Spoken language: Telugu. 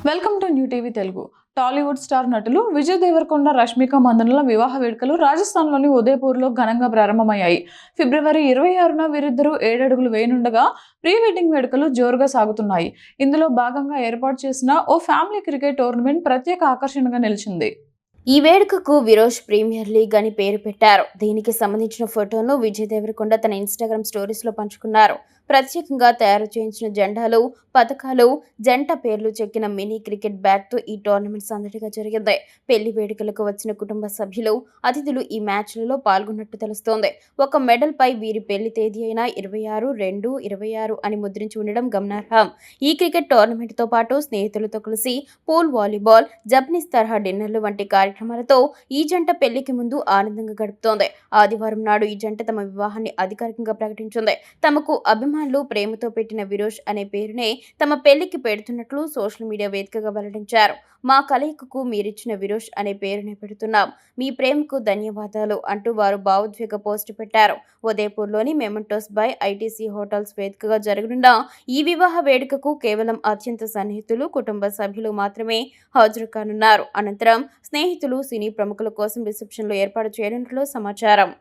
Welcome to new TV Telugu. Tollywood star నటులు విజయ్ దేవరకొండ, రష్మిక మందనల వివాహ వేడుకలు రాజస్థాన్లోని ఉదయపూర్లో ఘనంగా ప్రారంభమయ్యాయి. ఫిబ్రవరి 26న వీరిద్దరూ 7 అడుగులు వేయనుండగా ప్రీ వెడ్డింగ్ వేడుకలు జోరుగా సాగుతున్నాయి. ఇందులో భాగంగా ఏర్పాటు చేసిన ఓ ఫ్యామిలీ క్రికెట్ టోర్నమెంట్ ప్రత్యేక ఆకర్షణగా నిలిచింది. ఈ వేడుకకు విరోష్ ప్రీమియర్ లీగ్ అని పేరు పెట్టారు. దీనికి సంబంధించిన ఫోటోను విజయ్ దేవరకొండ తన ఇన్స్టాగ్రామ్ స్టోరీస్ లో పంచుకున్నారు. ప్రత్యేకంగా తయారు చేయించిన జెండాలు, పథకాలు, జంట పేర్లు చెక్కిన మినీ క్రికెట్ బ్యాట్ తో ఈ టోర్నమెంట్ సందడిగా జరిగింది. పెళ్లి వేడుకలకు వచ్చిన కుటుంబ సభ్యులు, అతిథులు ఈ మ్యాచ్లలో పాల్గొన్నట్టు తెలుస్తోంది. ఒక మెడల్ పై వీరి పెళ్లి తేదీ అయిన 26/2/26 అని ముద్రించి ఉండడం గమనార్హం. ఈ క్రికెట్ టోర్నమెంట్ తో పాటు స్నేహితులతో కలిసి పూల్ వాలీబాల్, జపనీస్ తరహా డిన్నర్లు వంటి కార్యక్రమాలతో ఈ జంట పెళ్లికి ముందు ఆనందంగా గడుపుతోంది. ఆదివారం నాడు ఈ జంట తమ వివాహాన్ని అధికారికంగా ప్రకటించింది. తమకు అభిమానులు ప్రేమతో పెట్టిన విరోష్ అనే పేరునే తమ పెళ్లికి పెడుతున్నట్లు సోషల్ మీడియా వేదికగా వెల్లడించారు. మా కలయికకు మీరిచ్చిన విరోష్ అనే పేరునే పెడుతున్నాం. మీ ప్రేమకు ధన్యవాదాలు అంటూ వారు భావోద్వేగ పోస్ట్ పెట్టారు. ఉదయపూర్లోని మెమెంటోస్ బై ఐటీసీ హోటల్స్ వేదికగా జరగనున్న ఈ వివాహ వేడుకకు కేవలం అత్యంత సన్నిహితులు, కుటుంబ సభ్యులు మాత్రమే హాజరు కానున్నారు. అనంతరం స్నేహితులు, సినీ ప్రముఖుల కోసం రిసెప్షన్లు ఏర్పాటు చేయనున్నట్లు సమాచారం.